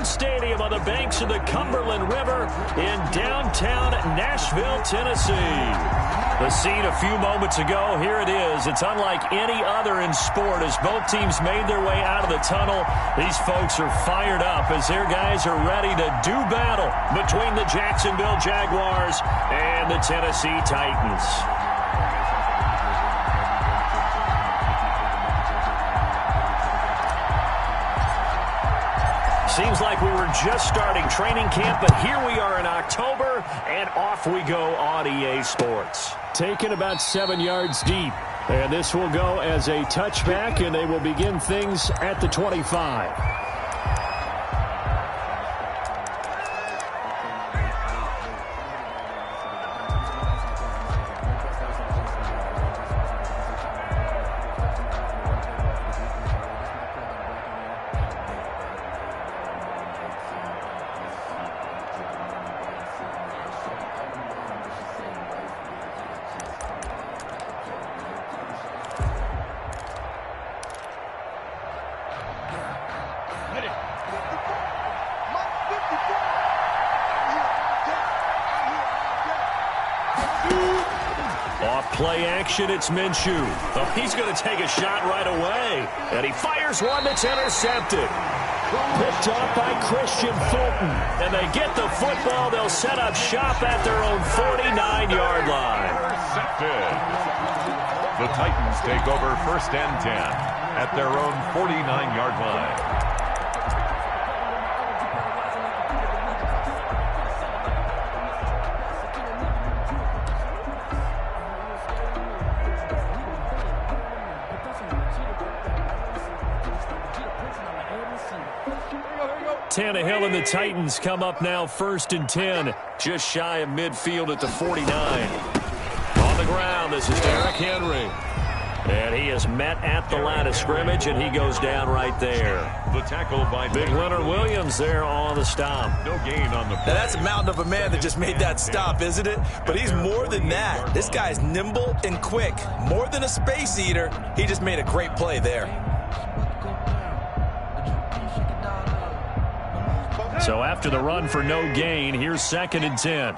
Cumberland Stadium on the banks of the Cumberland River in downtown Nashville, Tennessee. The scene a few moments ago, here it is. It's unlike any other in sport as both teams made their way out of the tunnel. These folks are fired up as their guys are ready to do battle between the Jacksonville Jaguars and the Tennessee Titans. Seems like we were just starting training camp, but here we are in October, and off we go on EA Sports. Taken about 7 yards deep, and this will go as a touchback, and they will begin things at the 25. Play action, it's Minshew. Oh, he's going to take a shot right away. And he fires one that's intercepted. Picked off by Christian Fulton. And they get the football. They'll set up shop at their own 49-yard line. Intercepted. The Titans take over 1st and 10 at their own 49-yard line. Tannehill and the Titans come up now 1st and 10, just shy of midfield at the 49. On the ground, this is Derrick Henry. And he is met at the line of scrimmage, and he goes down right there. The tackle by Big Leonard Williams there on the stop. No gain on the play. Now that's a mountain of a man that just made that stop, isn't it? But he's more than that. This guy's nimble and quick. More than a space eater, he just made a great play there. So after the run for no gain, here's 2nd and 10.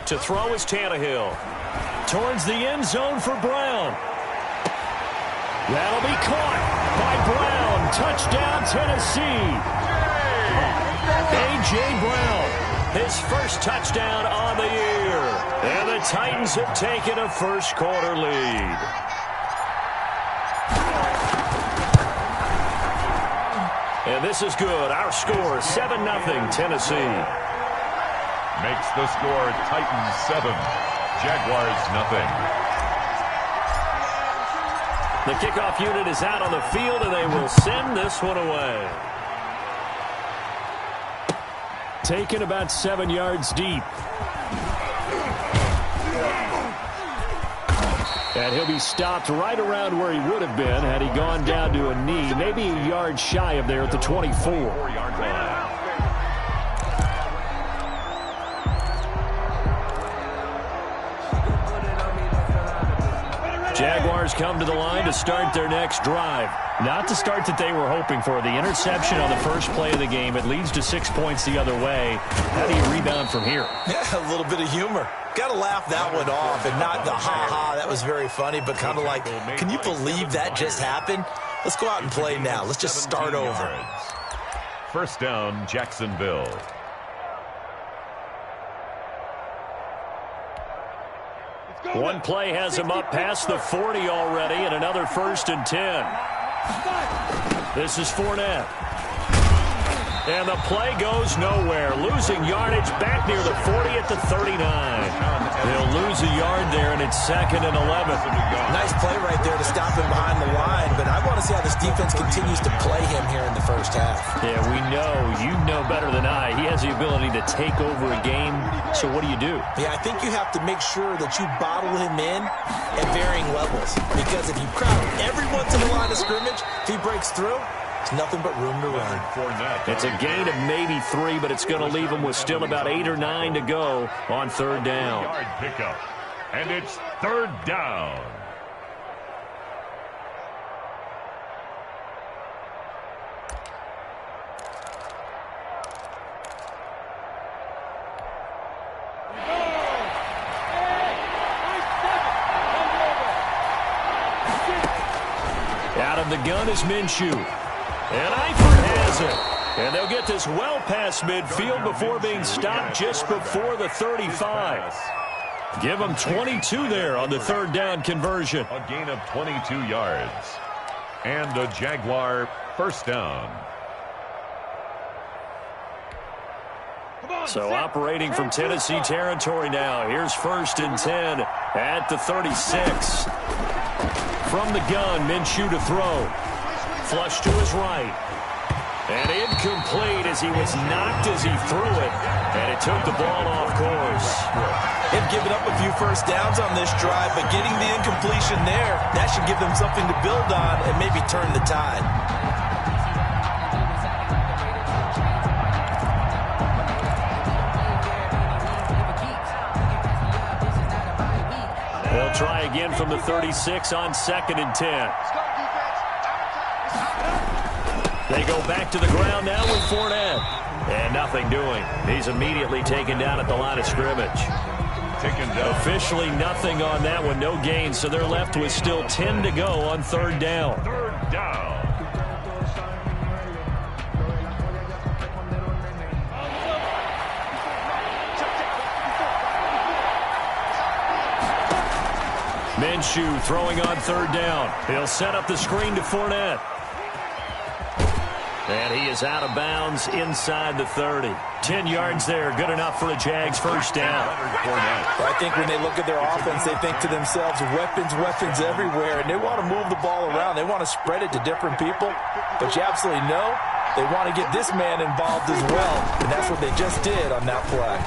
To throw is Tannehill. Towards the end zone for Brown. That'll be caught by Brown. Touchdown, Tennessee. A.J. Brown. His first touchdown on the year. And the Titans have taken a first-quarter lead. And this is good. Our score, 7-0, Tennessee. Makes the score Titans 7, Jaguars 0. The kickoff unit is out on the field, and they will send this one away. Taken about 7 yards deep. And he'll be stopped right around where he would have been had he gone down to a knee, maybe a yard shy of there at the 24. Jaguars come to the line to start their next drive. Not the start that they were hoping for. The interception on the first play of the game. It leads to 6 points the other way. How do you rebound from here? Yeah, a little bit of humor. Got to laugh that one off and not the ha-ha, that was very funny, but kind of like, can you believe that just happened? Let's go out and play now. Let's just start over. 1st down, Jacksonville. One play has him up past the 40 already, and another 1st and 10. This is Fournette. And the play goes nowhere. Losing yardage back near the 40 at the 39. They'll lose a yard there, and it's 2nd and 11. Nice play right there to stop him behind the line, but I want to see how this defense continues to play him here in the first half. Yeah, we know. You know better than I. He has the ability to take over a game, so what do you do? Yeah, I think you have to make sure that you bottle him in at varying levels, because if you crowd everyone to the line of scrimmage, if he breaks through, There's nothing but room to run. It's a gain of maybe 3, but it's going to leave them with still about 8 or 9 to go on third down. Yard pickup, and it's third down. Out of the gun is Minshew. And Eifert has it. And they'll get this well past midfield before being stopped just before the 35. Give them 22 there on the third down conversion. A gain of 22 yards. And the Jaguar first down. So operating from Tennessee territory now. Here's 1st and 10 at the 36. From the gun, Minshew to throw. Flush to his right. And incomplete as he was knocked as he threw it. And it took the ball off course. They've given up a few first downs on this drive, but getting the incompletion there, that should give them something to build on and maybe turn the tide. They'll try again from the 36 on 2nd and 10. They go back to the ground now with Fournette. And nothing doing. He's immediately taken down at the line of scrimmage. Taken down. Officially nothing on that one. No gain, so they're left with still 10 to go on third down. Third down. Minshew throwing on third down. He'll set up the screen to Fournette. And he is out of bounds inside the 30. 10 yards there, good enough for a Jags first down. I think when they look at their offense, they think to themselves, weapons everywhere, and they want to move the ball around. They want to spread it to different people, but you absolutely know they want to get this man involved as well, and that's what they just did on that play.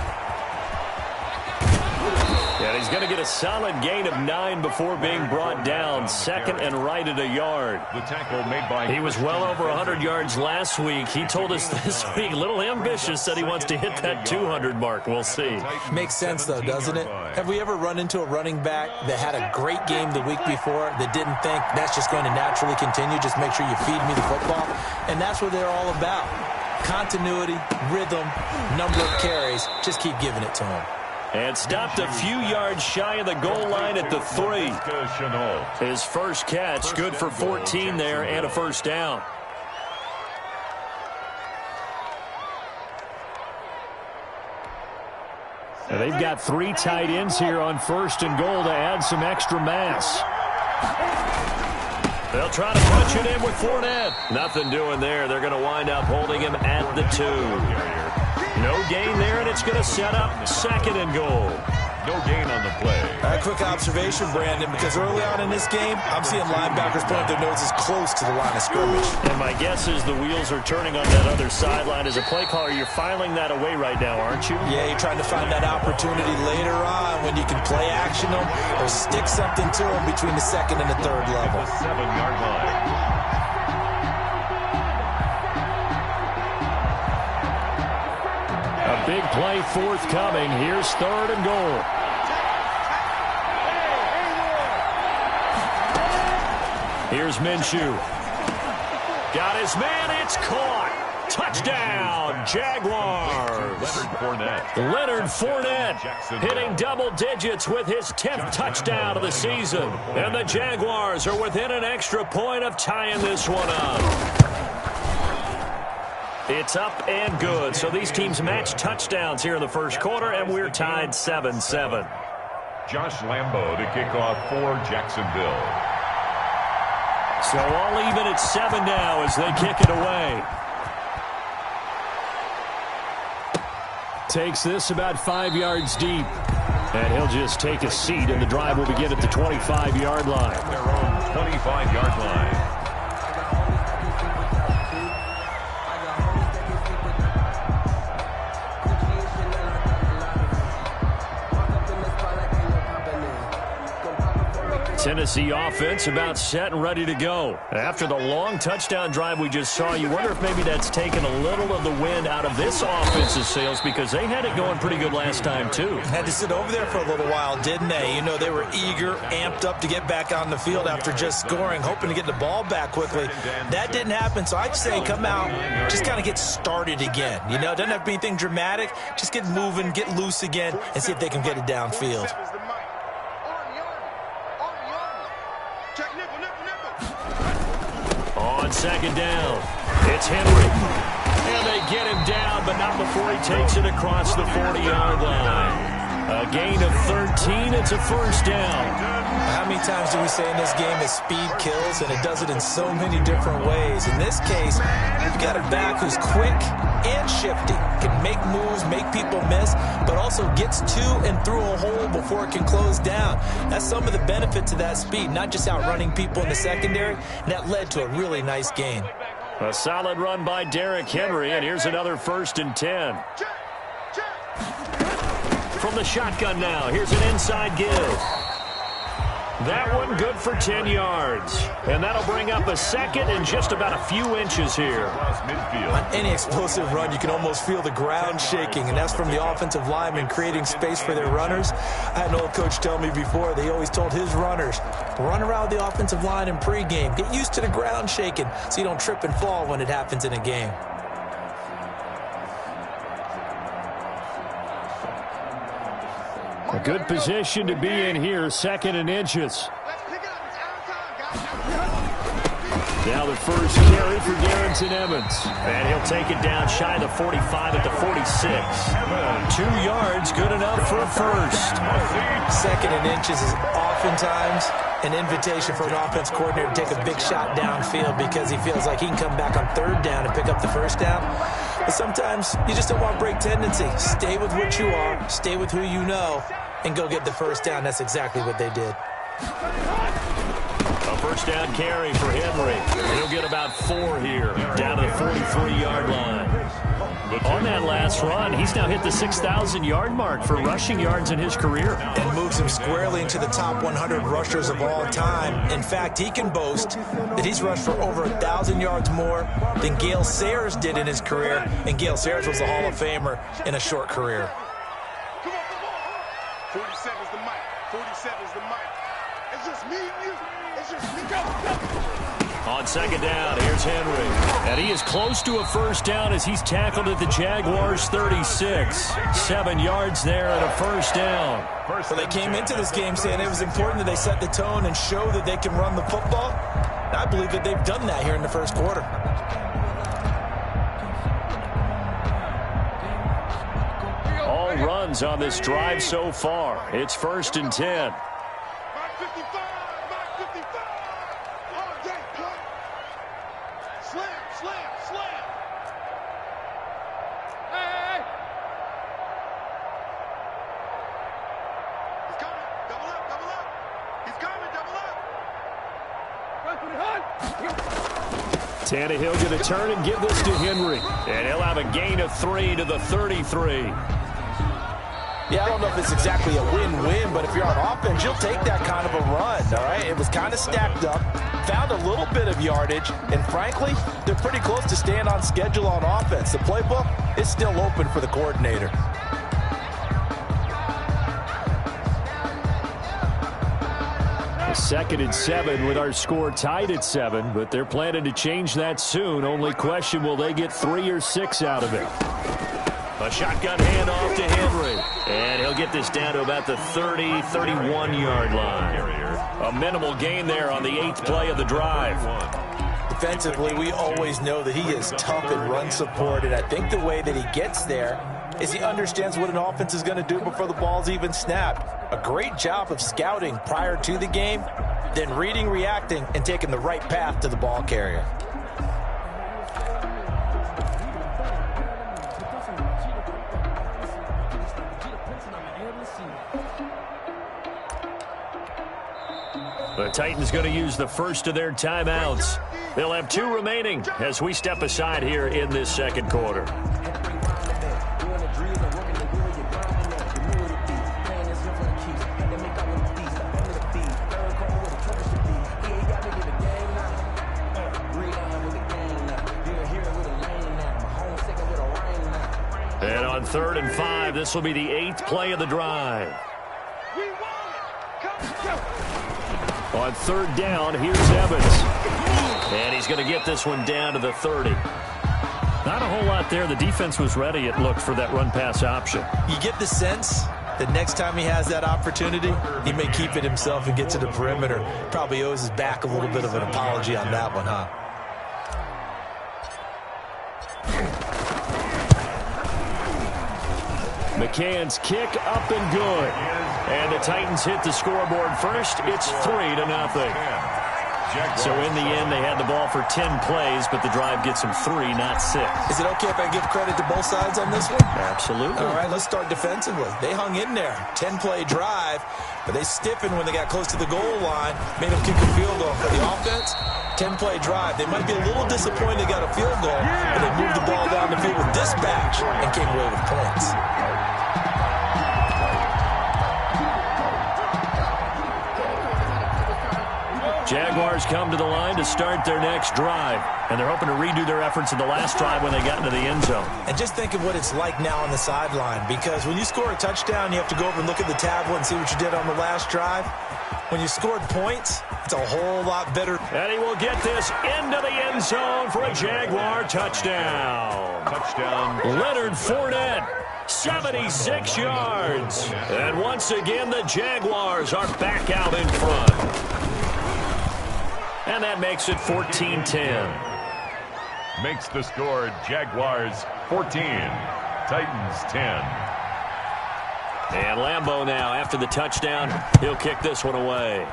And he's going to get a solid gain of 9 before being brought down. 2nd and right at a yard. The tackle made by he was well over 100 yards last week. He told us this week, a little ambitious, said he wants to hit that 200 mark. We'll see. Makes sense, though, doesn't it? Have we ever run into a running back that had a great game the week before that didn't think that's just going to naturally continue? Just make sure you feed me the football. And that's what they're all about. Continuity, rhythm, number of carries. Just keep giving it to him. And stopped a few yards shy of the goal line at the 3. His first catch, good for 14 there and a first down. And they've got 3 tight ends here on 1st and goal to add some extra mass. They'll try to punch it in with Fournette. Nothing doing there. They're going to wind up holding him at the 2. No gain there, and it's going to set up 2nd and goal. No gain on the play. A quick observation, Brandon, because early on in this game, I'm seeing linebackers point their noses close to the line of scrimmage. And my guess is the wheels are turning on that other sideline. As a play caller, you're filing that away right now, aren't you? Yeah, you're trying to find that opportunity later on when you can play action them or stick something to them between the 2nd and the 3rd level. The 7-yard line. A big play forthcoming. Here's 3rd and goal. Here's Minshew. Got his man. It's caught. Touchdown, Jaguars. Leonard Fournette hitting double digits with his 10th touchdown of the season. And the Jaguars are within an extra point of tying this one up. It's up and good. So these teams match touchdowns here in the first quarter, and we're tied 7-7. Josh Lambo to kick off for Jacksonville. So all even at 7 now as they kick it away. Takes this about 5 yards deep. And he'll just take a seat, and the drive will begin at the 25-yard line. Their own 25-yard line. Tennessee offense about set and ready to go. After the long touchdown drive we just saw, you wonder if maybe that's taken a little of the wind out of this offense's sails because they had it going pretty good last time too. Had to sit over there for a little while, didn't they? You know, they were eager, amped up to get back on the field after just scoring, hoping to get the ball back quickly. That didn't happen, so I'd say come out, just kind of get started again. You know, it doesn't have to be anything dramatic. Just get moving, get loose again, and see if they can get it downfield. On second down, it's Henry. And they get him down, but not before he takes it across the 40-yard line. A gain of 13, it's a first down. How many times do we say in this game that speed kills, and it does it in so many different ways? In this case, you've got a back who's quick and shifty, can make moves, make people miss, but also gets to and through a hole before it can close down. That's some of the benefits of that speed, not just outrunning people in the secondary, and that led to a really nice gain. A solid run by Derrick Henry, and here's another 1st and 10. From the shotgun now, here's an inside give. That one good for 10 yards. And that'll bring up a second and just about a few inches here. On any explosive run, you can almost feel the ground shaking, and that's from the offensive linemen creating space for their runners. I had an old coach tell me before, they always told his runners, run around the offensive line in pregame. Get used to the ground shaking so you don't trip and fall when it happens in a game. A good position to be in here, 2nd and inches. Now the first carry for Darrington Evans. And he'll take it down shy of the 45 at the 46. 2 yards, good enough for a first. 2nd and inches is oftentimes an invitation for an offense coordinator to take a big shot downfield because he feels like he can come back on 3rd down and pick up the first down. But sometimes you just don't want to break tendency. Stay with what you are, stay with who you know, and go get the first down. That's exactly what they did. A first down carry for Henry. He'll get about 4 here, down to the 43-yard line. On that last run, he's now hit the 6,000-yard mark for rushing yards in his career. And moves him squarely into the top 100 rushers of all time. In fact, he can boast that he's rushed for over 1,000 yards more than Gale Sayers did in his career. And Gale Sayers was a Hall of Famer in a short career. 47's the mic. 47's the mic. It's just me and you. It's just me. Go. On second down, here's Henry. And he is close to a first down as he's tackled at the Jaguars' 36. 7 yards there and a first down. Well, they came into this game saying it was important that they set the tone and show that they can run the football. And I believe that they've done that here in the first quarter. All runs on this drive so far. It's 1st and 10. Tannehill going to turn and give this to Henry. And he'll have a gain of 3 to the 33. Yeah, I don't know if it's exactly a win-win, but if you're on offense, you'll take that kind of a run, all right? It was kind of stacked up, found a little bit of yardage, and frankly, they're pretty close to staying on schedule on offense. The playbook is still open for the coordinator. A 2nd and 7 with our score tied at 7, but they're planning to change that soon. Only question, will they get 3 or 6 out of it? A shotgun handoff to Henry. And he'll get this down to about the 30, 31-yard line. A minimal gain there on the 8th play of the drive. Defensively, we always know that he is tough in run support, and I think the way that he gets there is he understands what an offense is going to do before the ball's even snapped. A great job of scouting prior to the game, then reading, reacting, and taking the right path to the ball carrier. The Titans going to use the first of their timeouts. They'll have 2 remaining as we step aside here in this second quarter. 3rd and 5. This will be the 8th play of the drive. On 3rd down, here's Evans. And he's going to get this one down to the 30. Not a whole lot there. The defense was ready, it looked, for that run-pass option. You get the sense that next time he has that opportunity, he may keep it himself and get to the perimeter. Probably owes his back a little bit of an apology on that one, huh? McCann's kick up and good. And the Titans hit the scoreboard first. It's 3-0. So in the end, they had the ball for 10 plays, but the drive gets them 3, not 6. Is it okay if I give credit to both sides on this one? Absolutely. All right, let's start defensively. They hung in there. 10-play drive, but they stiffened when they got close to the goal line, made them kick a field goal. For the offense, 10-play drive. They might be a little disappointed they got a field goal, but they moved the ball down the field with dispatch and came away with points. Jaguars come to the line to start their next drive, and they're hoping to redo their efforts in the last drive when they got into the end zone. And just think of what it's like now on the sideline, because when you score a touchdown, you have to go over and look at the tablet and see what you did on the last drive. When you scored points, it's a whole lot better. And he will get this into the end zone for a Jaguar touchdown. Leonard Fournette, 76 yards. And once again, the Jaguars are back out in front. And that makes it 14-10. Makes the score Jaguars 14, Titans 10. And Lambeau now, after the touchdown, he'll kick this one away.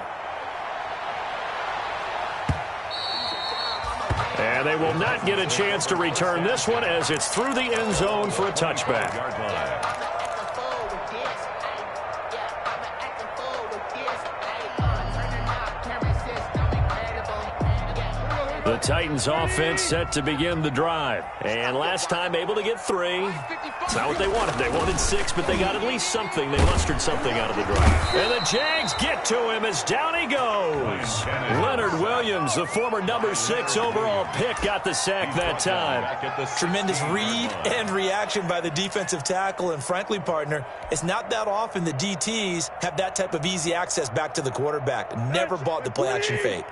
And they will not get a chance to return this one as it's through the end zone for a touchback. The Titans offense set to begin the drive. And last time able to get 3. It's not what they wanted. They wanted 6, but they got at least something. They mustered something out of the drive. And the Jags get to him as down he goes. Leonard Williams, the former number 6 overall pick, got the sack that time. Tremendous read and reaction by the defensive tackle. And frankly, partner, it's not that often the DTs have that type of easy access back to the quarterback. Never bought the play-action fake.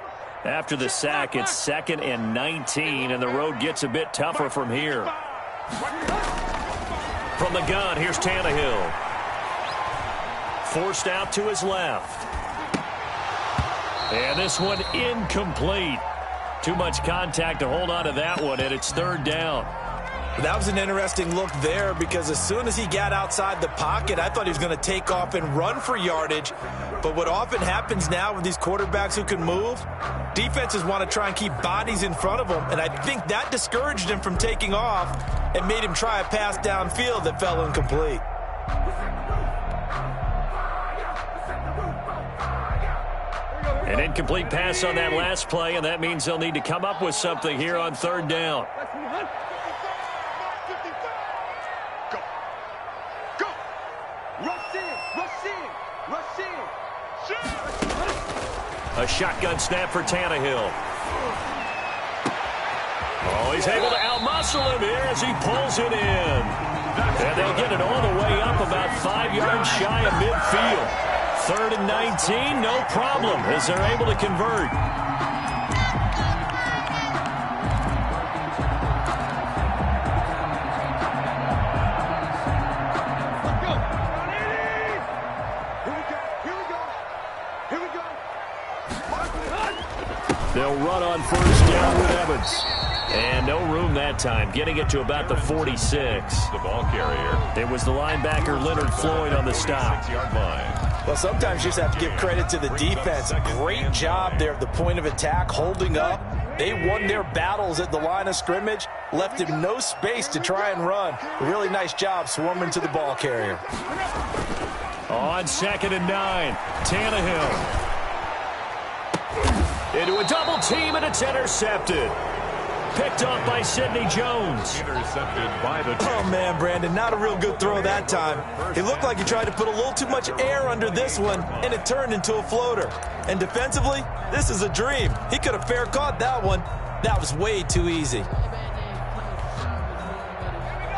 After the sack, it's 2nd and 19, and the road gets a bit tougher from here. From the gun, here's Tannehill. Forced out to his left. And this one incomplete. Too much contact to hold on to that one, and it's 3rd down. That was an interesting look there, because as soon as he got outside the pocket, I thought he was going to take off and run for yardage. But what often happens now with these quarterbacks who can move, defenses want to try and keep bodies in front of them, and I think that discouraged him from taking off and made him try a pass downfield that fell incomplete. An incomplete pass on that last play, and that means they'll need to come up with something here on 3rd down. A shotgun snap for Tannehill. Oh, he's able to outmuscle him here as he pulls it in. And they'll get it all the way up about 5 yards shy of midfield. 3rd and 19, no problem, as they're able to convert. They'll run on 1st down with Evans. And no room that time, getting it to about the 46. The ball carrier. It was the linebacker Leonard Floyd on the stop. 6-yard line. Well, sometimes you just have to give credit to the defense. Great job there at the point of attack, holding up. They won their battles at the line of scrimmage, left him no space to try and run. A really nice job swarming to the ball carrier. On 2nd and 9, Tannehill. Into a double team, and it's intercepted. Picked off by Sidney Jones. Intercepted by the... Oh, man, Brandon, not a real good throw that time. It looked like he tried to put a little too much air under this one, and it turned into a floater. And defensively, this is a dream. He could have fair caught that one. That was way too easy.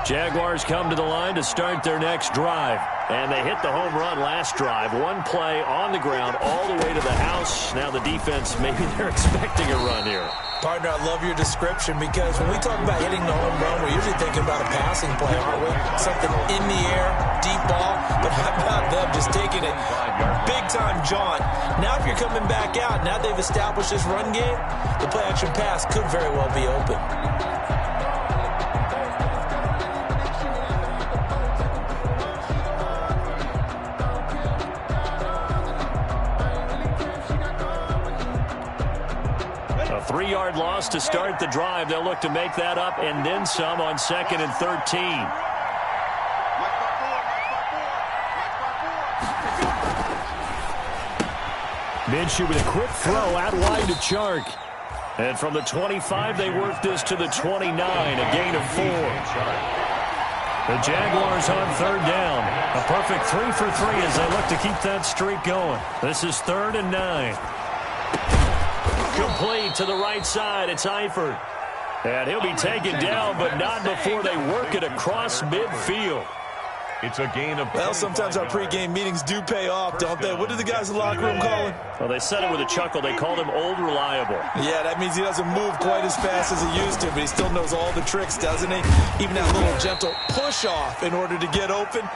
Jaguars come to the line to start their next drive. And they hit the home run last drive. One play on the ground all the way to the house. Now the defense, maybe they're expecting a run here. Partner, I love your description because when we talk about hitting the home run, we're usually thinking about a passing play, aren't we? Something in the air, deep ball. But how about them just taking it big-time jaunt? Now if you're coming back out, now they've established this run game, the play-action pass could very well be open. A 3-yard loss to start the drive. They'll look to make that up and then some on 2nd and 13. Minshew with a quick throw out wide to Chark. And from the 25, they work this to the 29, a gain of 4. The Jaguars on 3rd down. A perfect 3 for 3 as they look to keep that streak going. This is 3rd and 9. Complete to the right side. It's Eifert. And he'll be taken down, but not before they work it across midfield. It's a gain of... Well, sometimes our pregame meetings do pay off, don't they? What did the guys in the locker room call him? Well, they said it with a chuckle. They called him Old Reliable. Yeah, that means he doesn't move quite as fast as he used to, but he still knows all the tricks, doesn't he? Even that little gentle push-off in order to get open.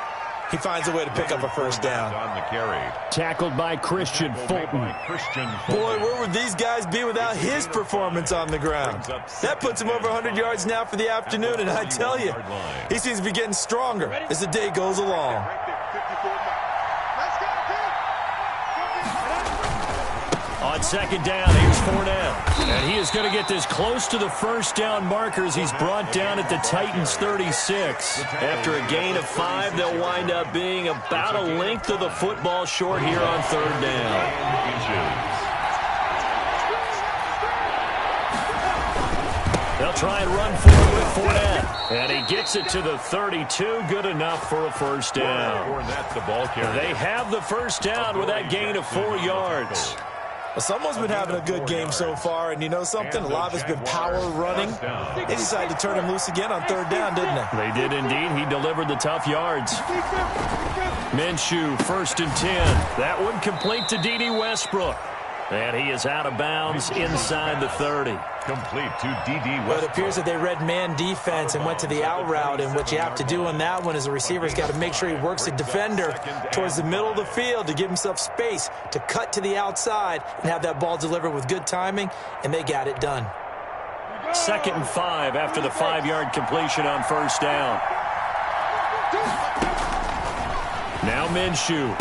He finds a way to pick up a first down. On the carry. Tackled by Christian Fulton. Boy, where would these guys be without his performance on the ground? That puts him over 100 yards now for the afternoon, and I tell you, he seems to be getting stronger as the day goes along. On 2nd down, here's Fournette. And he is going to get this close to the first down markers. He's brought down at the Titans' 36. After a gain of 5, they'll wind up being about a length of the football short here on 3rd down. They'll try and run forward with Fournette. And he gets it to the 32. Good enough for a first down. Fournette, the ball carrier. They have the first down with that gain of 4 yards. Well, someone's been having a good game so far, and you know something? A lot of it's been power running. They decided to turn him loose again on 3rd down, didn't they? They did indeed. He delivered the tough yards. Minshew, 1st and 10. That one complete to D.D. Westbrook. And he is out of bounds inside the 30. Complete to D.D. Westbrook. Well, it appears that they read man defense and went to the out route, and what you have to do on that one is the receiver's got to make sure he works the defender towards the middle of the field to give himself space to cut to the outside and have that ball delivered with good timing, and they got it done. 2nd and 5 after the 5-yard completion on 1st down. Now Minshew.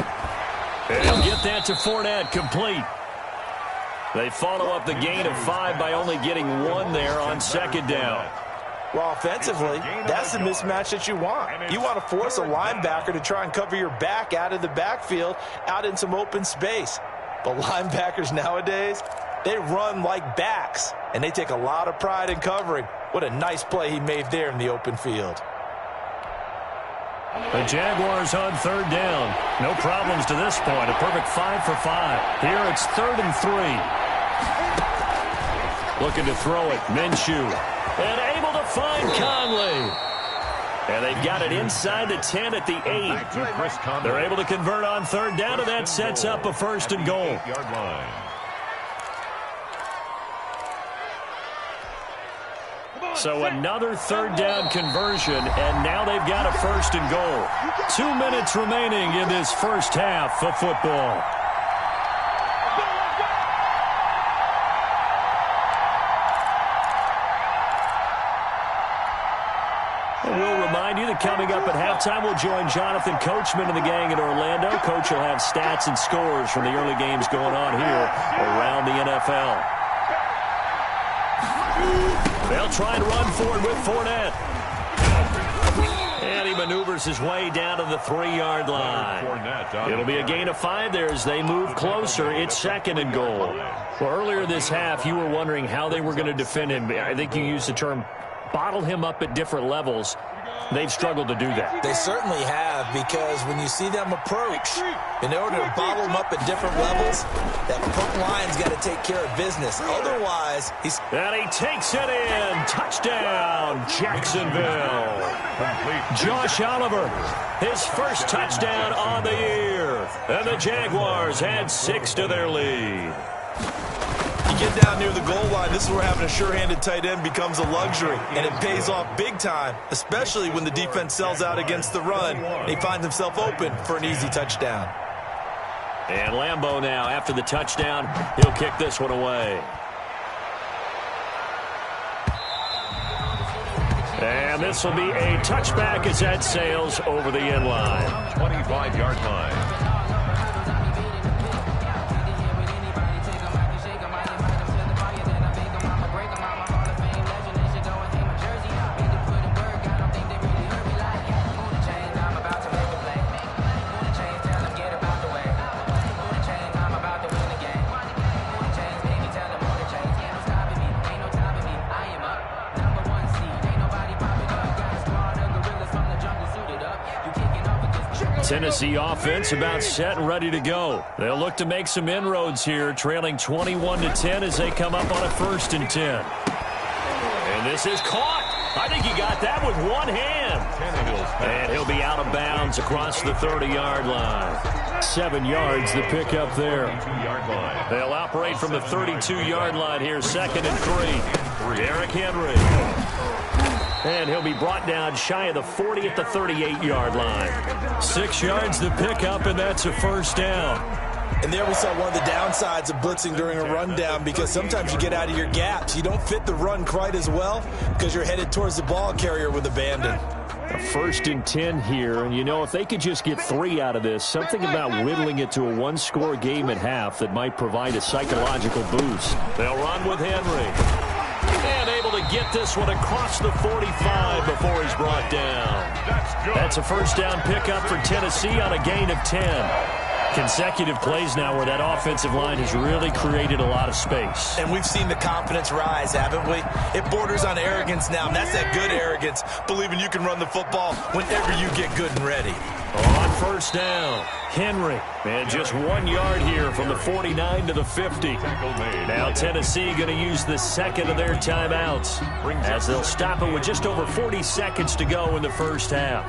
And he'll get that to Fournette, complete. They follow up the gain of 5 by only getting 1 there on 2nd down. Well, offensively, that's the mismatch that you want. You want to force a linebacker to try and cover your back out of the backfield, out in some open space. But linebackers nowadays, they run like backs, and they take a lot of pride in covering. What a nice play he made there in the open field. The Jaguars on 3rd down. No problems to this point. A perfect 5 for 5. Here it's 3rd and 3. Looking to throw it. Minshew. And able to find Conley. And they've got it inside the 10 at the 8. They're able to convert on 3rd down, and that sets up a 1st and goal. So another 3rd down conversion, and now they've got a 1st and goal. 2 minutes remaining in this first half of football. And we'll remind you that coming up at halftime, we'll join Jonathan Coachman and the gang in Orlando. Coach will have stats and scores from the early games going on here around the NFL. They'll try and run forward with Fournette. And he maneuvers his way down to the 3-yard line. It'll be a gain of 5 there as they move closer. It's 2nd and goal. Well, earlier this half, you were wondering how they were going to defend him. I think you used the term bottle him up at different levels. they've struggled to do that. They certainly have, because when you see them approach, in order to bottle them up at different levels, that front line's got to take care of business. Otherwise, he's... And he takes it in. Touchdown, Jacksonville. Josh Oliver, his first touchdown on the year. And the Jaguars add 6 to their lead. You get down near the goal line, this is where having a sure-handed tight end becomes a luxury, and it pays off big time, especially when the defense sells out against the run, and he finds himself open for an easy touchdown. And Lambeau now, after the touchdown, he'll kick this one away. And this will be a touchback as that sails over the end line. 25-yard line. Tennessee offense about set and ready to go. They'll look to make some inroads here, trailing 21-10 as they come up on a 1st and 10. And this is caught. I think he got that with one hand. And he'll be out of bounds across the 30-yard line. 7 yards the pickup there. They'll operate from the 32-yard line here, 2nd and 3. Derrick Henry. And he'll be brought down shy of the 40 at the 38-yard line. 6 yards the pickup, and that's a 1st down. And there we saw one of the downsides of blitzing during a rundown, because sometimes you get out of your gaps. You don't fit the run quite as well because you're headed towards the ball carrier with abandon. A 1st and 10 here, and you know, if they could just get 3 out of this, something about whittling it to a one-score game at half that might provide a psychological boost. They'll run with Henry. And able to get this one across the 45 before he's brought down. That's a 1st down pickup for Tennessee on a gain of 10. Consecutive plays now where that offensive line has really created a lot of space. And we've seen the confidence rise, haven't we? It borders on arrogance now, and that's that good arrogance, believing you can run the football whenever you get good and ready. On 1st down, Henry. And just 1 yard here from the 49 to the 50. Now Tennessee going to use the 2nd of their timeouts as they'll stop it with just over 40 seconds to go in the 1st half.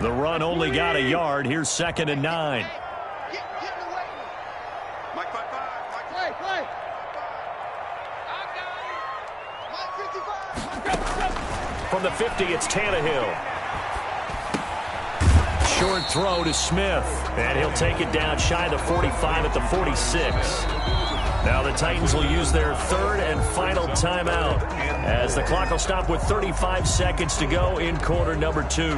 The run only got a yard. Here's 2nd and 9. From the 50, it's Tannehill. Short throw to Smith. And he'll take it down shy of the 45 at the 46. Now the Titans will use their 3rd and final timeout as the clock will stop with 35 seconds to go in quarter number 2.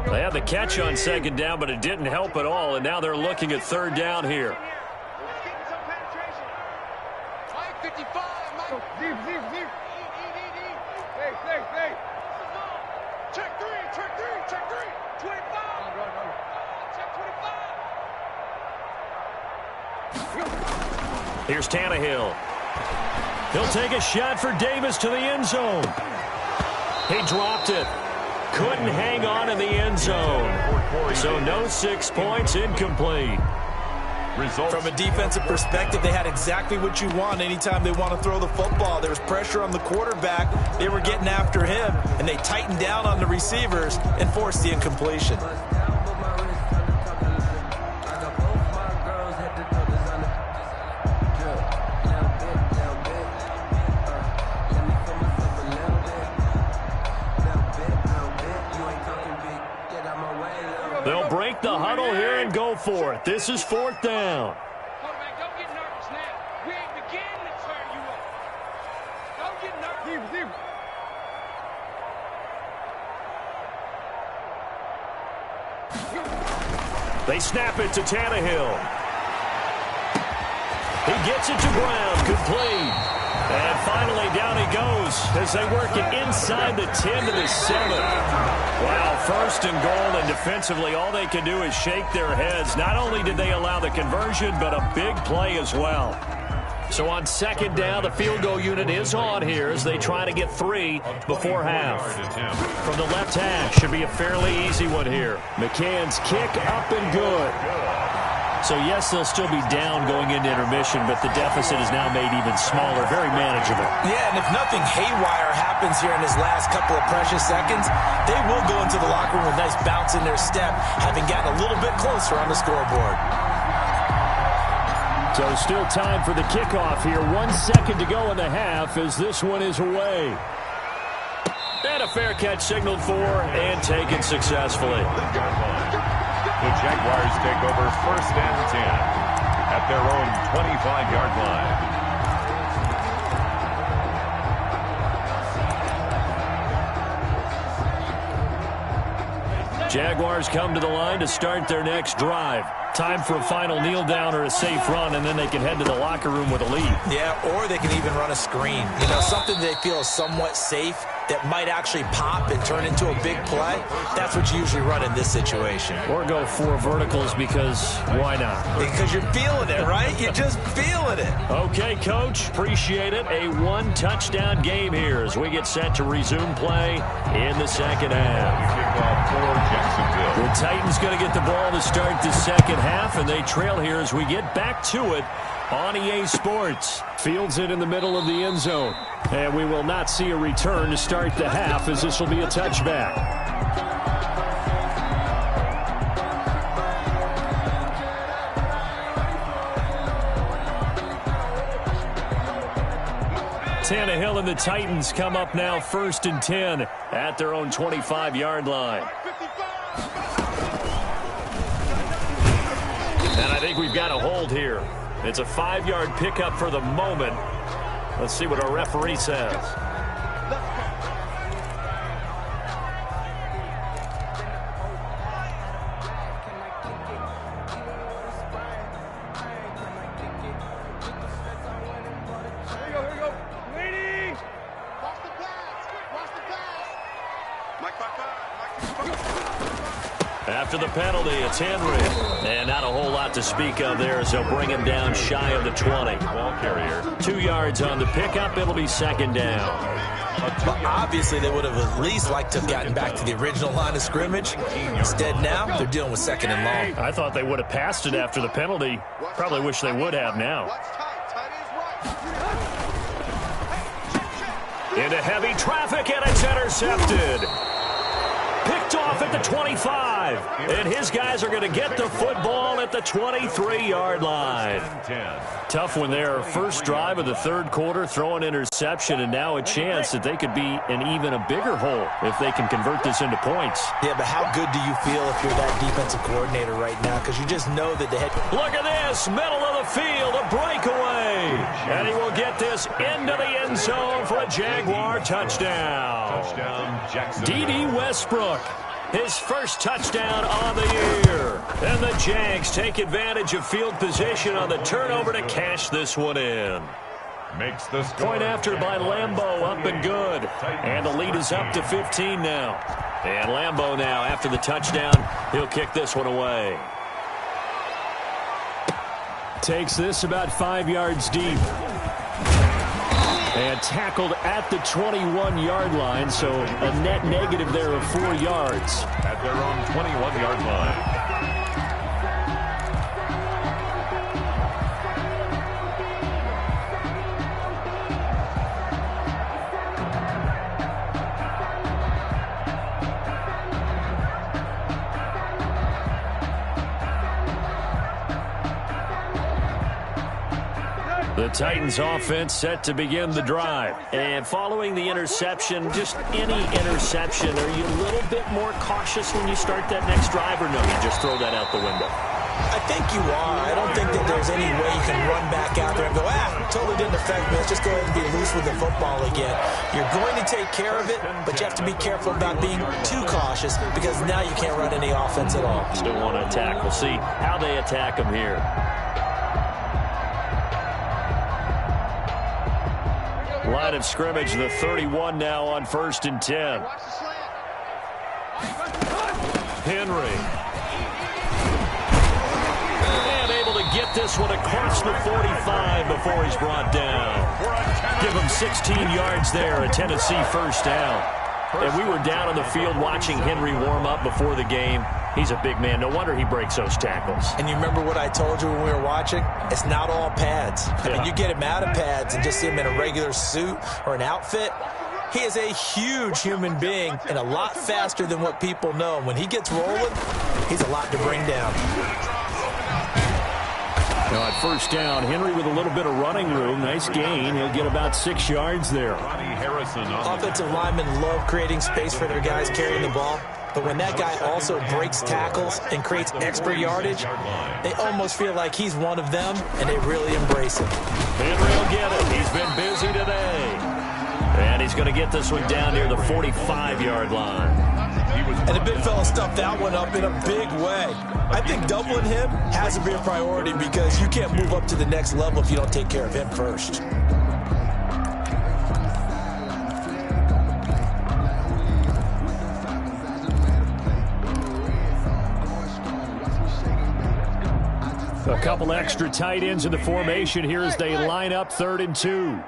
They had the catch on 2nd down, but it didn't help at all, and now they're looking at 3rd down here. Here's Tannehill. He'll take a shot for Davis to the end zone. He dropped it. Couldn't hang on in the end zone. So no 6 points, incomplete. From a defensive perspective, they had exactly what you want anytime they want to throw the football. There was pressure on the quarterback. They were getting after him, and they tightened down on the receivers and forced the incompletion. They'll break the huddle here and go for it. This is 4th down. Quarterback, don't get nervous now. We ain't beginning to turn you up. Don't get nervous. They snap it to Tannehill. He gets it to Brown, complete. And finally, down he goes as they work it inside the 10 to the 7. Wow, 1st and goal, and defensively, all they can do is shake their heads. Not only did they allow the conversion, but a big play as well. So on 2nd down, the field goal unit is on here as they try to get 3 before half. From the left hash, should be a fairly easy one here. McCann's kick up and good. So, yes, they'll still be down going into intermission, but the deficit is now made even smaller, very manageable. Yeah, and if nothing haywire happens here in his last couple of precious seconds, they will go into the locker room with a nice bounce in their step, having gotten a little bit closer on the scoreboard. So still time for the kickoff here. 1 second to go in the half as this one is away. And a fair catch signaled for and taken successfully. The Jaguars take over 1st and 10 at their own 25-yard line. Jaguars come to the line to start their next drive. Time for a final kneel down or a safe run, and then they can head to the locker room with a lead. Yeah, or they can even run a screen. You know, something they feel is somewhat safe that might actually pop and turn into a big play. That's what you usually run in this situation. Or go 4 verticals because why not? Because you're feeling it, right? You're just feeling it. Okay, Coach. Appreciate it. A 1-touchdown game here as we get set to resume play in the 2nd half. The Titans going to get the ball to start the 2nd half, and they trail here as we get back to it on EA Sports. Fields it in the middle of the end zone. And we will not see a return to start the half as this will be a touchback. Tannehill and the Titans come up now 1st and 10 at their own 25-yard line. And I think we've got a hold here. It's a 5-yard pickup for the moment. Let's see what our referee says. After the penalty, it's Henry. And not a whole lot to speak of there as they'll bring him down shy of the 20. Ball carrier. 2 yards on the pickup. It'll be 2nd down. But obviously, they would have at least liked to have gotten back to the original line of scrimmage. Instead, now, they're dealing with 2nd and long. I thought they would have passed it after the penalty. Probably wish they would have now. Into heavy traffic, and it's intercepted. Picked off at the 25. And his guys are going to get the football at the 23-yard line. Tough one there. First drive of the 3rd quarter, throw an interception, and now a chance that they could be in even a bigger hole if they can convert this into points. Yeah, but how good do you feel if you're that defensive coordinator right now? Because you just know that the head... Look at this, middle of the field, a breakaway. And he will get this into the end zone for a Jaguar touchdown. D.D. Westbrook. His first touchdown on the year. And the Jags take advantage of field position on the turnover to cash this one in. Makes the point after by Lambeau, up and good. And the lead is up to 15 now. And Lambeau now, after the touchdown, he'll kick this one away. Takes this about 5 yards deep. And tackled at the 21-yard line, so a net negative there of 4 yards. At their own 21-yard line. The Titans offense set to begin the drive. And following the interception, just any interception, are you a little bit more cautious when you start that next drive, or no, you just throw that out the window? I think you are. I don't think that there's any way you can run back out there and go, totally didn't affect me. Let's just go ahead and be loose with the football again. You're going to take care of it, but you have to be careful about being too cautious because now you can't run any offense at all. Still want to attack. We'll see how they attack him here. Line of scrimmage, the 31 now on 1st and 10. Henry. And able to get this one across the 45 before he's brought down. Give him 16 yards there, a Tennessee first down. And we were down on the field watching Henry warm up before the game. He's a big man. No wonder he breaks those tackles. And you remember what I told you when we were watching? It's not all pads. I mean, you get him out of pads and just see him in a regular suit or an outfit. He is a huge human being and a lot faster than what people know. When he gets rolling, he's a lot to bring down. Now at first down, Henry with a little bit of running room. Nice gain. He'll get about 6 yards there. Offensive linemen love creating space for their guys carrying the ball. But when that guy also breaks tackles and creates extra yardage, they almost feel like he's one of them, and they really embrace him. Henry will get it. He's been busy today. And he's going to get this one down near the 45-yard line. And the big fella stuffed that one up in a big way. I think doubling him has to be a priority because you can't move up to the next level if you don't take care of him first. A couple extra tight ends in the formation here as they line up 3rd and 2.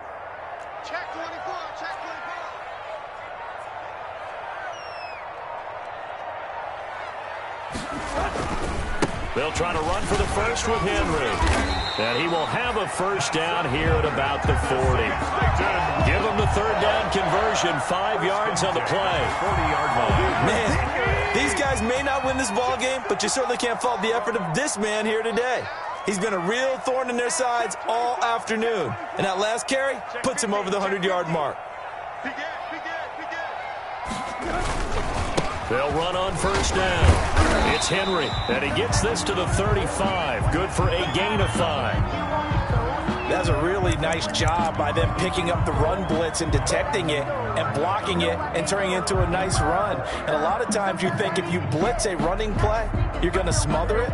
Check 24, check 24. They'll try to run for the first with Henry. And he will have a first down here at about the 40. Give him the 3rd down conversion, 5 yards on the play. 40-yard line. Man, these guys may not win this ball game, but you certainly can't fault the effort of this man here today. He's been a real thorn in their sides all afternoon. And that last carry puts him over the 100-yard mark. They'll run on first down. It's Henry, and he gets this to the 35. Good for a gain of 5. That's a really nice job by them picking up the run blitz and detecting it and blocking it and turning it into a nice run. And a lot of times you think if you blitz a running play, you're going to smother it.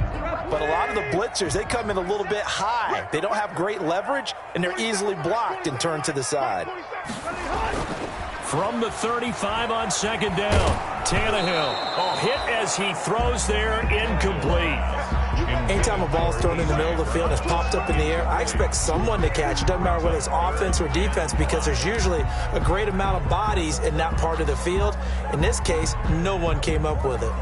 But a lot of the blitzers, they come in a little bit high. They don't have great leverage, and they're easily blocked and turned to the side. From the 35 on 2nd down, Tannehill. Hit as he throws there, incomplete. Anytime a ball's thrown in the middle of the field and it's popped up in the air, I expect someone to catch it. Doesn't matter whether it's offense or defense because there's usually a great amount of bodies in that part of the field. In this case, no one came up with it.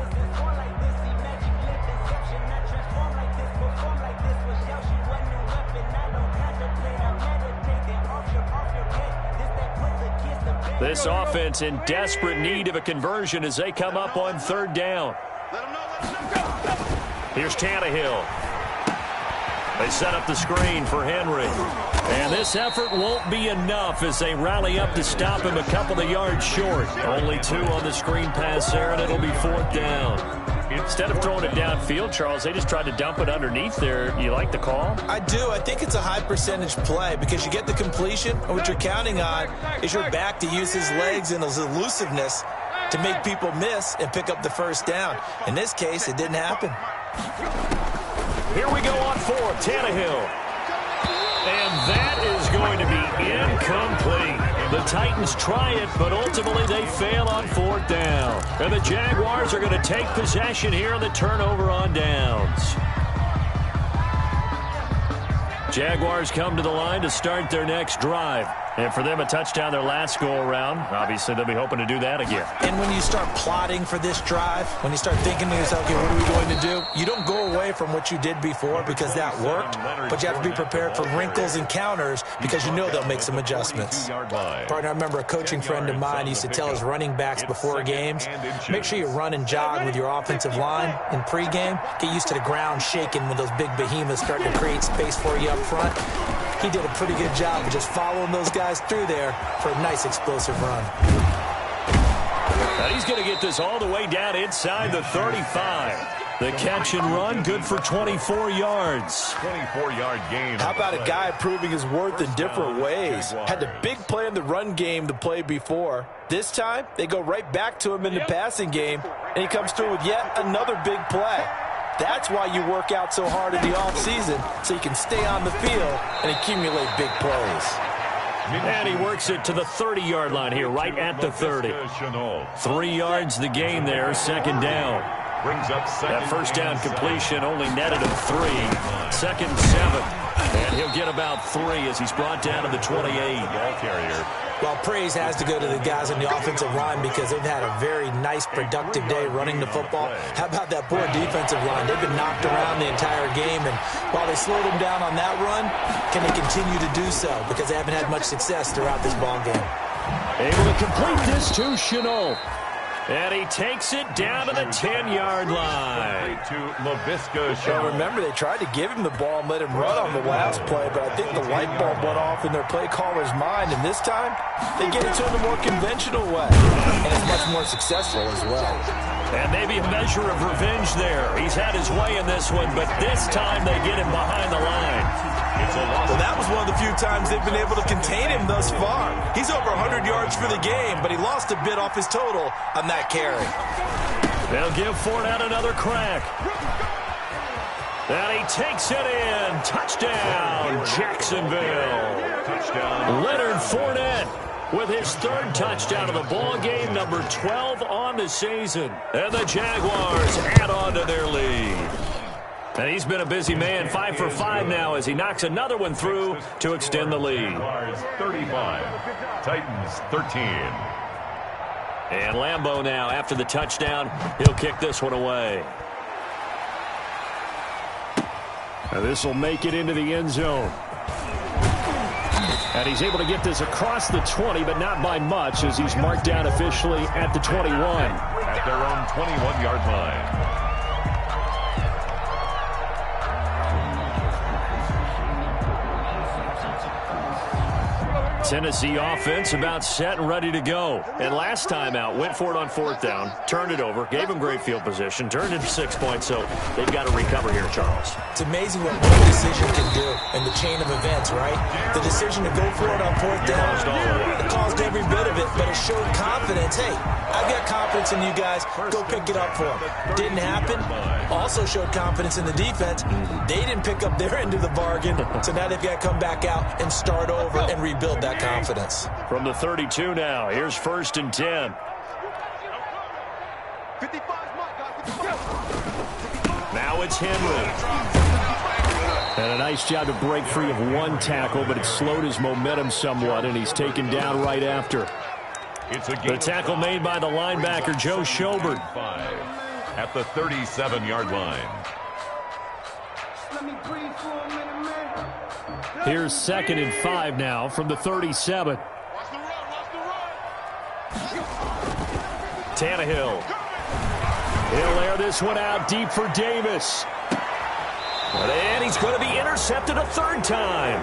This offense in desperate need of a conversion as they come up on 3rd down. Here's Tannehill. They set up the screen for Henry. And this effort won't be enough as they rally up to stop him a couple of yards short. Only 2 on the screen pass there, and it'll be 4th down. Instead of throwing it downfield, Charles, they just tried to dump it underneath there. You like the call? I do. I think it's a high percentage play because you get the completion, and what you're counting on is your back to use his legs and his elusiveness to make people miss and pick up the first down. In this case, it didn't happen. Here we go on 4th, Tannehill. And that is going to be incomplete. The Titans try it, but ultimately they fail on 4th down. And the Jaguars are going to take possession here on the turnover on downs. Jaguars come to the line to start their next drive. And for them, a touchdown their last go-around. Obviously, they'll be hoping to do that again. And when you start plotting for this drive, when you start thinking to yourself, okay, what are we going to do? You don't go away from what you did before because that worked, but you have to be prepared for wrinkles and counters because you know they'll make some adjustments. Partner, I remember a coaching friend of mine used to tell his running backs before games, make sure you run and jog with your offensive line in pregame. Get used to the ground shaking when those big behemoths start to create space for you up front. He did a pretty good job of just following those guys through there for a nice explosive run. And he's going to get this all the way down inside the 35. The catch and run, good for 24 yards. 24-yard gain. How about a guy proving his worth in different ways? Had the big play in the run game to play before. This time, they go right back to him in the passing game, and he comes through with yet another big play. That's why you work out so hard in the offseason, so you can stay on the field and accumulate big plays. And he works it to the 30-yard line here, right at the 30. 3 yards the gain there, second down. Brings up that first down completion only netted him 3. Second and 7. And he'll get about 3 as he's brought down to the 28. Ball carrier. Well, praise has to go to the guys on the offensive line because they've had a very nice, productive day running the football. How about that poor defensive line? They've been knocked around the entire game, and while they slowed them down on that run, can they continue to do so? Because they haven't had much success throughout this ball game. Able to complete this to Chenault. And he takes it down to the 10-yard line. Well, remember, they tried to give him the ball and let him run on the last play, but I think the light bulb went off in their play caller's mind, and this time they get it to him a more conventional way, and it's much more successful as well. And maybe a measure of revenge there. He's had his way in this one, but this time they get him behind the line. Well, that was one of the few times they've been able to contain him thus far. He's over 100 yards for the game, but he lost a bit off his total on that carry. They'll give Fournette another crack. And he takes it in. Touchdown, Jacksonville. Touchdown. Leonard Fournette with his 3rd touchdown of the ball game, number 12 on the season. And the Jaguars add on to their lead. And he's been a busy man, 5 for 5 now as he knocks another one through to extend the lead. 35, Titans 13. And Lambeau now, after the touchdown, he'll kick this one away. Now this will make it into the end zone. And he's able to get this across the 20, but not by much as he's marked down officially at the 21. At their own 21-yard line. Tennessee offense about set and ready to go. And last time out, went for it on 4th down, turned it over, gave them great field position, turned it to 6 points, so they've got to recover here, Charles. It's amazing what one decision can do in the chain of events, right? The decision to go for it on 4th down, it caused every bit of it, but it showed confidence. Hey, I've got confidence in you guys. Go pick it up for them. Didn't happen. Also showed confidence in the defense. They didn't pick up their end of the bargain, so now they've got to come back out and start over and rebuild that confidence. From the 32 now, here's 1st and 10. Now it's Henry. And a nice job to break free of one tackle, but it slowed his momentum somewhat, and he's taken down right after. The tackle made by the linebacker, Joe Schobert. At the 37-yard line. Here's 2nd and 5 now from the 37. Tannehill. He'll air this one out deep for Davis. And he's going to be intercepted a 3rd time.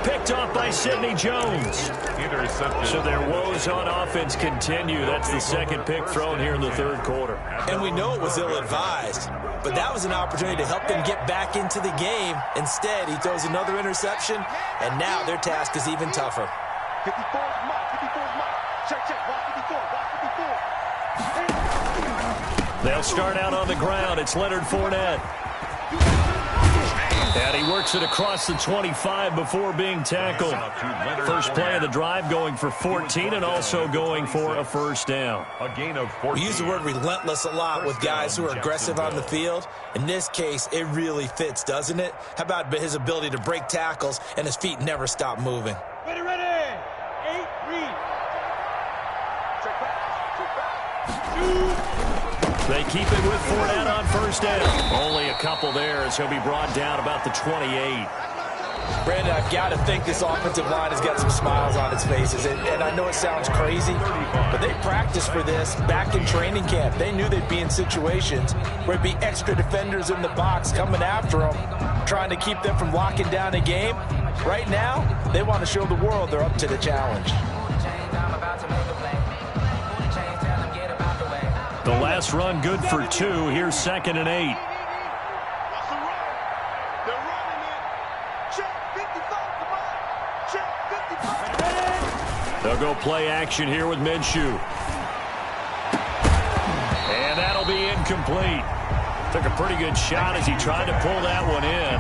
Picked off by Sidney Jones. Intercepted. So their woes on offense continue. That's the 2nd pick thrown here in the 3rd quarter. And we know it was ill-advised, but that was an opportunity to help them get back into the game. Instead, he throws another interception, and now their task is even tougher. 54 is Mike. 54 is Mike. Check, check. Watch 54. They'll start out on the ground. It's Leonard Fournette. And he works it across the 25 before being tackled. First play of the drive going for 14 and also going for a 1st down. A gain of 14. We use the word relentless a lot with guys who are aggressive on the field. In this case, it really fits, doesn't it? How about his ability to break tackles and his feet never stop moving? Ready, ready. 8, read. Check back. They keep it with Fournette on 1st down. Only a couple there as he'll be brought down about the 28. Brandon, I've got to think this offensive line has got some smiles on its faces. And I know it sounds crazy, but they practiced for this back in training camp. They knew they'd be in situations where it'd be extra defenders in the box coming after them, trying to keep them from locking down a game. Right now, they want to show the world they're up to the challenge. The last run good for 2. Here's 2nd and 8. They'll go play action here with Minshew. And that'll be incomplete. Took a pretty good shot as he tried to pull that one in.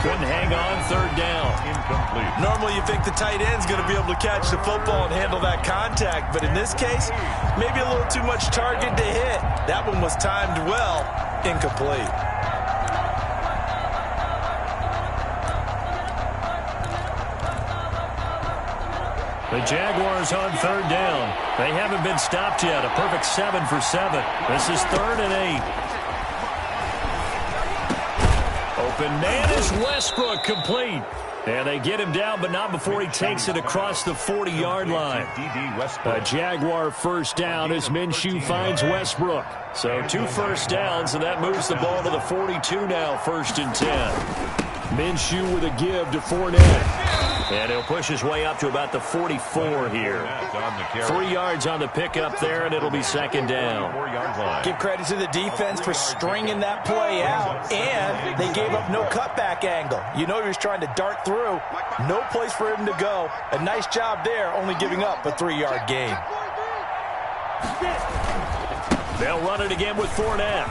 Couldn't hang on, 3rd down. Incomplete. Normally you think the tight end's going to be able to catch the football and handle that contact, but in this case, maybe a little too much target to hit. That one was timed well. Incomplete. The Jaguars on 3rd down. They haven't been stopped yet. A perfect 7 for 7. This is 3rd and 8. Open man is Westbrook, complete. And they get him down, but not before he takes it across the 40-yard line. A Jaguar 1st down as Minshew finds Westbrook. So 2 first downs, and that moves the ball to the 42 now, 1st and 10. Minshew with a give to Fournette. And he'll push his way up to about the 44 here. 3 yards on the pickup there, and it'll be 2nd down. Give credit to the defense for stringing that play out, and they gave up no cutback angle. You know he was trying to dart through. No place for him to go. A nice job there, only giving up a 3-yard gain. They'll run it again with Fournette.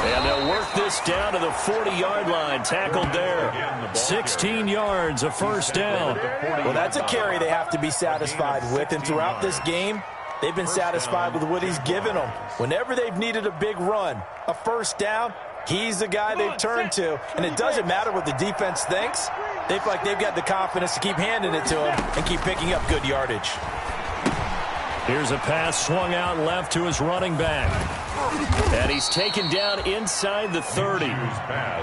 And they'll work this down to the 40-yard line. Tackled there. 16 yards, a 1st down. Well, that's a carry they have to be satisfied with. And throughout this game, they've been satisfied with what he's given them. Whenever they've needed a big run, a 1st down, he's the guy they've turned to. And it doesn't matter what the defense thinks. They feel like they've got the confidence to keep handing it to him and keep picking up good yardage. Here's a pass swung out left to his running back. And he's taken down inside the 30.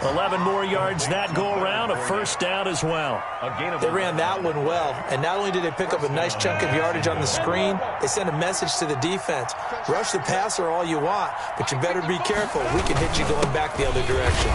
11 more yards that go around, a 1st down as well. They ran that one well, and not only did they pick up a nice chunk of yardage on the screen, they sent a message to the defense. Rush the passer all you want, but you better be careful. We can hit you going back the other direction.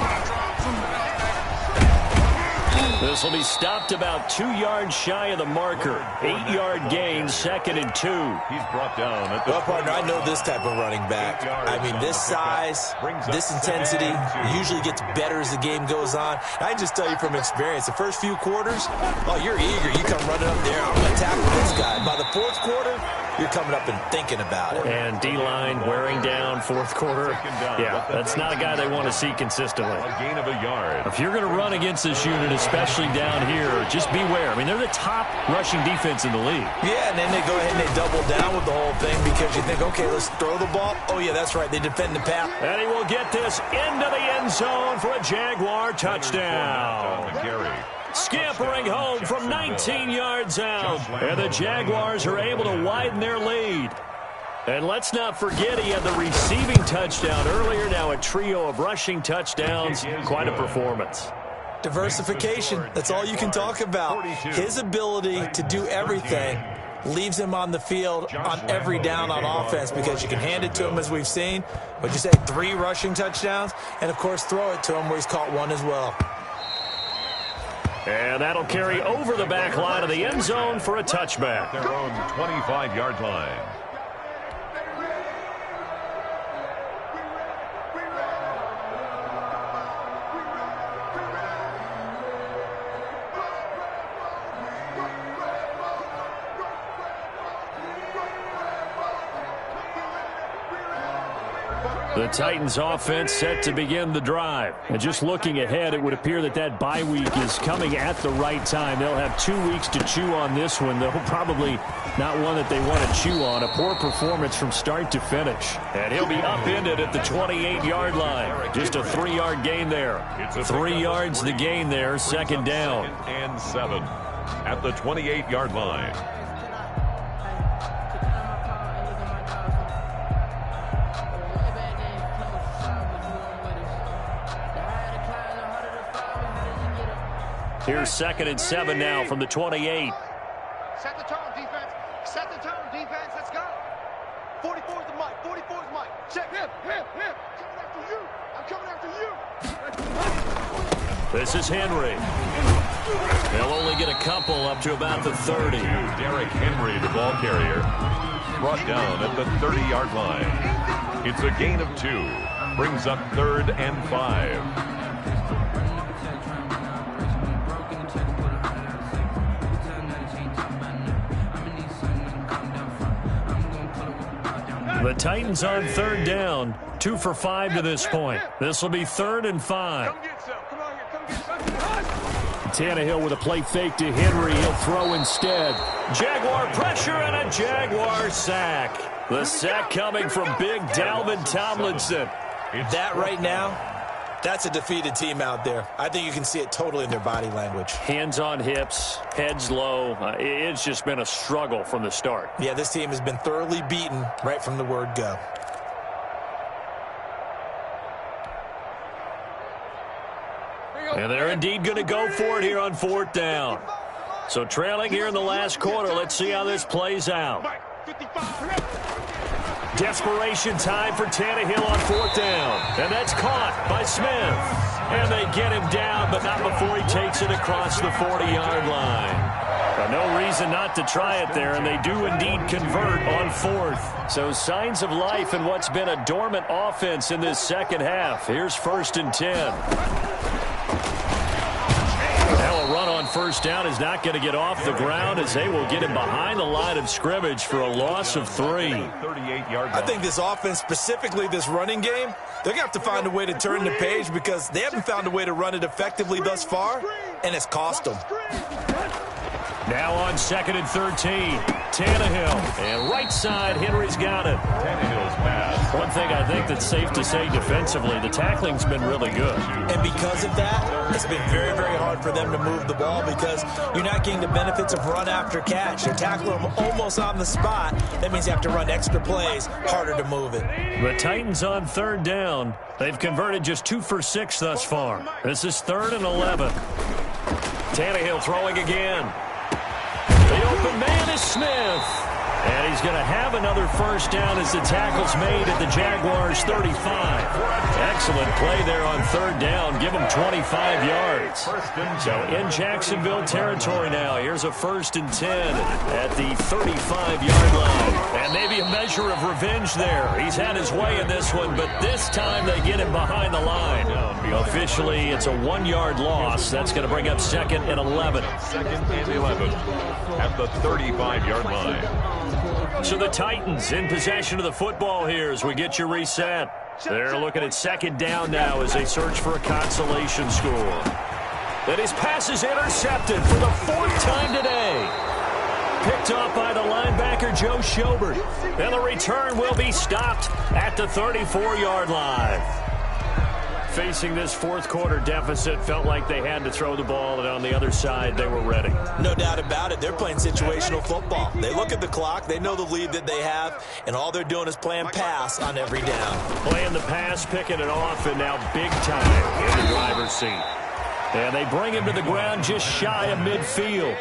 This will be stopped about 2 yards shy of the marker. 8-yard gain, 2nd and 2. He's brought down at the well, partner, I know this type of running back. I mean, this size, this intensity usually gets better as the game goes on. I can just tell you from experience, the first few quarters, oh, you're eager. You come running up there, I'm going to tackle this guy. By the 4th quarter, you're coming up and thinking about it. And D-line wearing down 4th quarter. Yeah, that's not a guy they want to see consistently. A gain of a yard. If you're going to run against this unit, especially down here, just beware. I mean, they're the top rushing defense in the league. Yeah, and then they go ahead and they double down with the whole thing because you think, okay, let's throw the ball. Oh, yeah, that's right. They defend the pass. And he will get this into the end zone for a Jaguar touchdown. Scampering home from 19 yards out. And the Jaguars are able to widen their lead. And let's not forget he had the receiving touchdown earlier. Now a trio of rushing touchdowns. Quite a performance. Diversification, that's all you can talk about. His ability to do everything leaves him on the field on every down on offense because you can hand it to him as we've seen. But you say 3 rushing touchdowns, and of course throw it to him where he's caught 1 as well. And that'll carry over the back line of the end zone for a touchback. Their own 25-yard line. The Titans offense set to begin the drive. And just looking ahead, it would appear that that bye week is coming at the right time. They'll have 2 weeks to chew on this one, though probably not one that they want to chew on. A poor performance from start to finish. And he'll be upended at the 28-yard line. Just a 3-yard gain there. 3 yards the gain there, 2nd down. And 7 at the 28-yard line. Here's 2nd and 7 now from the 28. Set the tone, defense. Set the tone, defense. Let's go. 44 is the mic. 44 is mic. Check him. Coming after you. I'm coming after you. This is Henry. They'll only get a couple up to about the 30. Derrick Henry, the ball carrier, brought down at the 30-yard line. It's a gain of 2. Brings up 3rd and 5. The Titans on 3rd down. 2 for 5 to this point. This will be 3rd and 5. Tannehill with a play fake to Henry. He'll throw instead. Jaguar pressure and a Jaguar sack. The sack coming from big Dalvin Tomlinson. That right now, that's a defeated team out there. I think you can see it totally in their body language. Hands on hips, heads low. It's just been a struggle from the start. Yeah, this team has been thoroughly beaten right from the word go. And they're indeed going to go for it here on 4th down. So trailing here in the last quarter. Let's see how this plays out. Desperation time for Tannehill on 4th down. And that's caught by Smith. And they get him down, but not before he takes it across the 40-yard line. No reason not to try it there, and they do indeed convert on 4th. So signs of life in what's been a dormant offense in this second half. Here's 1st and 10. Now a run on 1st down is not going to get off the ground as they will get him behind the line of scrimmage for a loss of 3. I think this offense, specifically this running game, they're going to have to find a way to turn the page because they haven't found a way to run it effectively thus far, and it's cost them. Now on 2nd and 13, Tannehill. And right side, Henry's got it. Tannehill's pass. One thing I think that's safe to say defensively, the tackling's been really good. And because of that, it's been very, very hard for them to move the ball because you're not getting the benefits of run after catch. You're tackling them almost on the spot. That means you have to run extra plays, harder to move it. The Titans on 3rd down. They've converted just 2 for 6 thus far. This is 3rd and 11. Tannehill throwing again. The open man is Smith. And he's going to have another 1st down as the tackle's made at the Jaguars' 35. Excellent play there on 3rd down. Give him 25 yards. So in Jacksonville territory now. Here's a 1st and 10 at the 35-yard line. And maybe a measure of revenge there. He's had his way in this one, but this time they get him behind the line. Officially, it's a 1-yard loss. That's going to bring up 2nd and 11. 2nd and 11 at the 35-yard line. So the Titans in possession of the football here as we get you reset. They're looking at 2nd down now as they search for a consolation score. And his pass is intercepted for the 4th time today. Picked off by the linebacker, Joe Schobert. And the return will be stopped at the 34-yard line. Facing this 4th quarter deficit, felt like they had to throw the ball, and on the other side, they were ready. No doubt about it. They're playing situational football. They look at the clock, they know the lead that they have, and all they're doing is playing pass on every down. Playing the pass, picking it off, and now big time in the driver's seat. And they bring him to the ground just shy of midfield.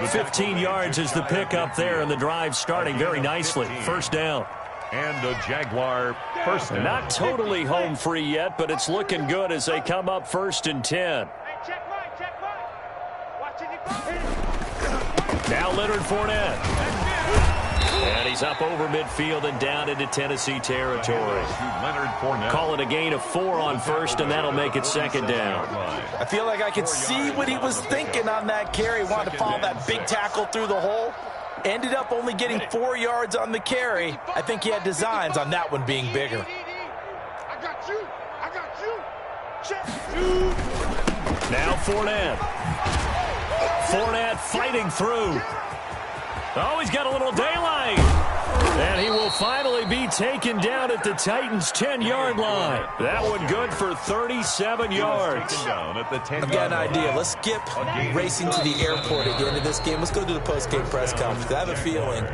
15 yards is the pickup there, and the drive starting very nicely. 1st down. And a Jaguar 1st down. Not totally home free yet, but it's looking good as they come up 1st and 10. Now Leonard Fournette. And he's up over midfield and down into Tennessee territory. Leonard Fournette. Call it a gain of 4 on 1st, and that'll make it 2nd down. I feel like I could see what he was thinking on that carry. Wanted to follow that big tackle through the hole. Ended up only getting 4 yards on the carry. I think he had designs on that one being bigger. I got you. I got you. Check. Now Fournette. Fournette fighting through. Oh, he's got a little daylight. And he will finally be taken down at the Titans' 10-yard line. That one good for 37 yards. I've got an idea. Let's skip racing to the airport at the end of this game. Let's go to the post-game press conference. I have a feeling